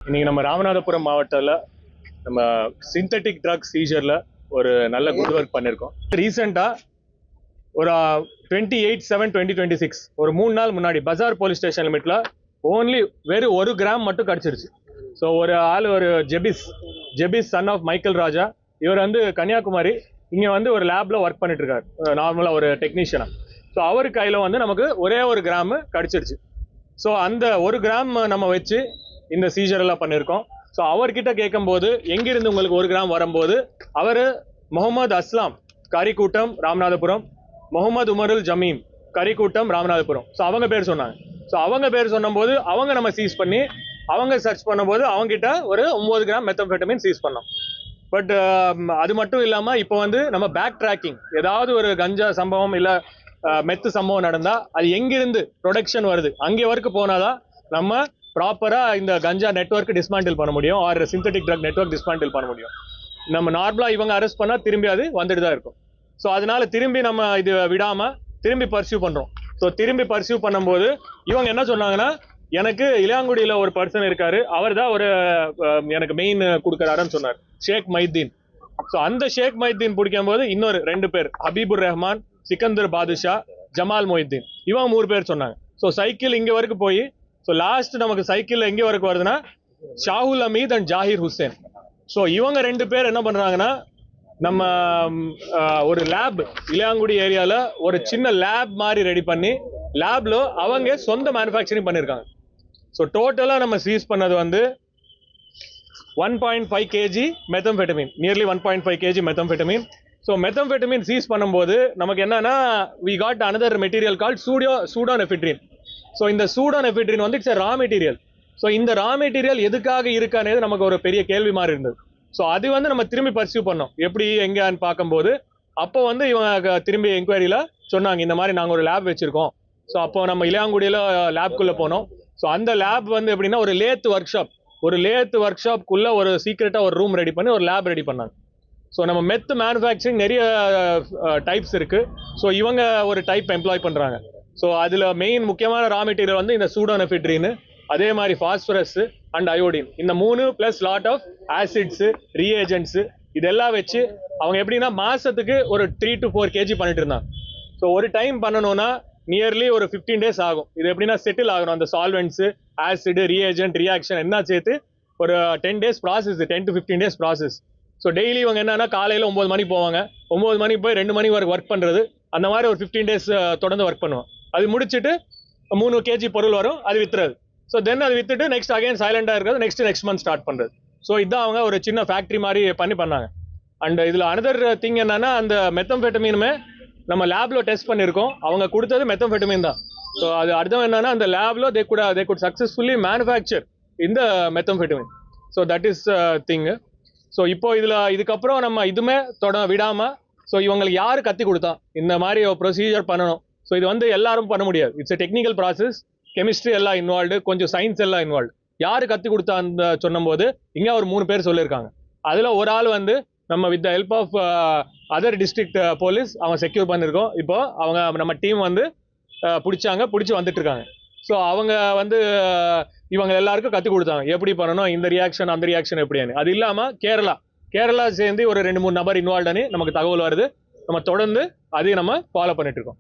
இன்னைக்கு நம்ம ராமநாதபுரம் மாவட்டத்தில் நம்ம சிந்தட்டிக் ட்ரக் சீஜரில் ஒரு நல்ல குட் ஒர்க் பண்ணியிருக்கோம். ரீசெண்டாக ஒரு 28/7/2026 ஒரு 3 நாள் முன்னாடி பஜார் போலீஸ் ஸ்டேஷன் லிமிட்டில் வெறும் 1 கிராம் மட்டும் கிடச்சிருச்சு. ஸோ ஒரு ஆள் ஒரு ஜெபிஸ் சன் ஆஃப் மைக்கேல் ராஜா, இவர் வந்து கன்னியாகுமரி இங்கே வந்து ஒரு லேபில் ஒர்க் பண்ணிட்டு இருக்காரு, நார்மலாக ஒரு டெக்னீஷியனாக. ஸோ அவர் கையில் வந்து நமக்கு ஒரே 1 கிராம் கிடச்சிருச்சு. ஸோ அந்த 1 கிராம் நம்ம வச்சு இந்த சீஜரெல்லாம் பண்ணியிருக்கோம். ஸோ அவர்கிட்ட கேட்கும்போது எங்கிருந்து உங்களுக்கு 1 கிராம் வரும்போது அவர் முகமது அஸ்லாம் கரிக்கூட்டம் ராமநாதபுரம், முகமது உமருல் ஜமீம் கரிக்கூட்டம் ராமநாதபுரம். ஸோ அவங்க பேர் சொன்னாங்க. ஸோ அவங்க பேர் சொன்னபோது அவங்க நம்ம சீஸ் பண்ணி அவங்க சர்ச் பண்ணும்போது அவங்ககிட்ட ஒரு 9 கிராம் மெத்தம்ஃபெட்டமின் சீஸ் பண்ணோம். பட் அது மட்டும் இல்லாமல் இப்போ வந்து நம்ம பேக் ட்ராக்கிங், ஏதாவது ஒரு கஞ்சா சம்பவம் இல்லை மெத்து சம்பவம் நடந்தால் அது எங்கிருந்து ப்ரொடக்ஷன் வருது அங்கே வரைக்கும் போனாதான் நம்ம ப்ராப்பராக இந்த கஞ்சா நெட்வொர்க் டிஸ்மேண்டில் பண்ண முடியும், or synthetic drug network dismantle பண்ண முடியும். நம்ம நார்மலாக இவங்க அரெஸ்ட் பண்ணால் திரும்பி அது வந்துட்டு தான் இருக்கும். ஸோ அதனால திரும்பி நம்ம இது விடாமல் திரும்பி பர்சியூ பண்ணுறோம். ஸோ திரும்பி பர்சியூ பண்ணும்போது இவங்க என்ன சொன்னாங்கன்னா, எனக்கு இளையாங்குடியில் ஒரு பர்சன் இருக்காரு, அவர் தான் ஒரு எனக்கு மெயின் கொடுக்குறாருன்னு சொன்னார், ஷேக் மைதீன். ஸோ அந்த ஷேக் மைதீன் பிடிக்கும் போது இன்னொரு 2 பேர், ஹபீபுர் ரஹ்மான், சிக்கந்தர் பாதுஷா, ஜமால் மொய்தீன், இவங்க 3 பேர் சொன்னாங்க. ஸோ சைக்கிள் இங்கே வரைக்கும் போய் ஸோ லாஸ்ட் நமக்கு சைக்கிள் எங்கே வரைக்கும் வருதுன்னா ஷாஹுல் அமீத் அண்ட் ஜாஹிர் ஹுசேன். ஸோ இவங்க 2 பேர் என்ன பண்ணுறாங்கன்னா, நம்ம ஒரு லேப் இளையாங்குடி ஏரியாவில் ஒரு சின்ன லேப் மாதிரி ரெடி பண்ணி லேப்ல அவங்க சொந்த மேனுஃபேக்சரிங் பண்ணியிருக்காங்க. ஸோ டோட்டலாக நம்ம சீஸ் பண்ணது வந்து 1.5 kg methamphetamine, nearly 1.5 kg methamphetamine. So methamphetamine seize பண்ணும்போது நமக்கு என்னன்னா, we got another material called pseudoephedrine. So இந்த சூடோனெஃபிட்ரின் வந்து இட்ஸ் ரா மெட்டீரியல். ஸோ இந்த ரா மெட்டீரியல் எதுக்காக இருக்கானது நமக்கு ஒரு பெரிய கேள்வி மாதிரி இருந்தது. ஸோ அது வந்து நம்ம திரும்பி பர்சியூ பண்ணோம், எப்படி எங்கன்னு பார்க்கும்போது அப்போ வந்து இவங்க திரும்பி என்கொயரியில் சொன்னாங்க, இந்த மாதிரி நாங்கள் ஒரு லேப் வச்சுருக்கோம். ஸோ அப்போ நம்ம இளையாங்குடியில் லேப்குள்ளே போனோம். ஸோ அந்த லேப் வந்து எப்படின்னா ஒரு லேத் ஒர்க் ஷாப்குள்ளே ஒரு சீக்ரெட்டாக ஒரு ரூம் ரெடி பண்ணி ஒரு லேப் ரெடி பண்ணாங்க. ஸோ நம்ம மெத் மேனுஃபேக்சரிங் நிறைய டைப்ஸ் இருக்குது. ஸோ இவங்க ஒரு டைப் எம்ப்ளாய் பண்ணுறாங்க. ஸோ அதில் மெயின் முக்கியமான ரா மெட்டீரியல் வந்து இந்த சூடோனெஃபிட்ரின், அதே மாதிரி ஃபாஸ்பரஸ் அண்ட் அயோடின், இந்த 3 ப்ளஸ் லாட் ஆஃப் ஆசிட்ஸு, ரீஏஜென்ட்ஸு, இதெல்லாம் வச்சு அவங்க எப்படின்னா மாதத்துக்கு ஒரு 3 to 4 kg பண்ணிட்டு இருந்தாங்க. ஸோ ஒரு டைம் பண்ணணும்னா நியர்லி ஒரு 15 days ஆகும். இது எப்படின்னா செட்டில் ஆகணும், அந்த சால்வெண்ட்ஸு, ஆசிடு, ரீஏஜென்ட், ரியாக்ஷன் என்ன சேர்த்து ஒரு 10 days process, 10 to 15 days process. So daily இவங்க என்னன்னா காலையில் 9 மணிக்கு போவாங்க, 9 மணிக்கு போய் 2 மணி வரைக்கும் ஒர்க் பண்ணுறது, அந்த மாதிரி ஒரு 15 days தொடர்ந்து ஒர்க் பண்ணுவோம். அது முடிச்சுட்டு 3 kg பொருள் வரும், அது வித்துறது. ஸோ தென் அது வித்துட்டு நெக்ஸ்ட் அகைன் சைலண்டாக இருக்கிறது, நெக்ஸ்ட் மந்த் ஸ்டார்ட் பண்ணுறது. ஸோ இதான் அவங்க ஒரு சின்ன ஃபேக்ட்ரி மாதிரி பண்ணாங்க. அண்ட் இதில் அனதர் திங் என்னன்னா, அந்த மெத்தம்ஃபெட்டமினுமே நம்ம லேப்ல டெஸ்ட் பண்ணியிருக்கோம், அவங்க கொடுத்தது மெத்தம்ஃபெட்டமின் தான். ஸோ அது அர்த்தம் என்னன்னா, அந்த லேப்ல தே குட் சக்ஸஸ்ஃபுல்லி மேனுஃபேக்சர் இந்த methamphetamine. So that is thing. So இப்போ இதுக்கப்புறம் நம்ம இதுமே விடாமல், ஸோ இவங்களுக்கு யார் கற்றுக் கொடுத்தா இந்த மாதிரி ப்ரொசீஜர் பண்ணணும். ஸோ இது வந்து எல்லாரும் பண்ண முடியாது, it's a technical process, chemistry எல்லாம் இன்வால்வ்டு, கொஞ்சம் சயின்ஸ் எல்லாம் இன்வால்வ்டு. யார் கற்றுக் கொடுத்தா அந்த சொன்னும்போது இங்கே ஒரு 3 பேர் சொல்லியிருக்காங்க. அதில் ஒரு ஆள் வந்து நம்ம with the help of other district police அவங்க செக்யூர் பண்ணியிருக்கோம். இப்போ அவங்க நம்ம டீம் வந்து பிடிச்சி வந்துட்டு இருக்காங்க. ஸோ அவங்க வந்து இவங்க எல்லாருக்கும் கற்றுக் கொடுத்தாங்க எப்படி பண்ணணும், இந்த ரியாக்ஷன் அந்த ரியாக்ஷன் எப்படின்னு. அது இல்லாமல் கேரளா சேர்ந்து ஒரு 2-3 நபர் இன்வால்வ்டுன்னு நமக்கு தகவல் வருது. நம்ம தொடர்ந்து அதையும் நம்ம ஃபாலோ பண்ணிட்டு இருக்கோம்.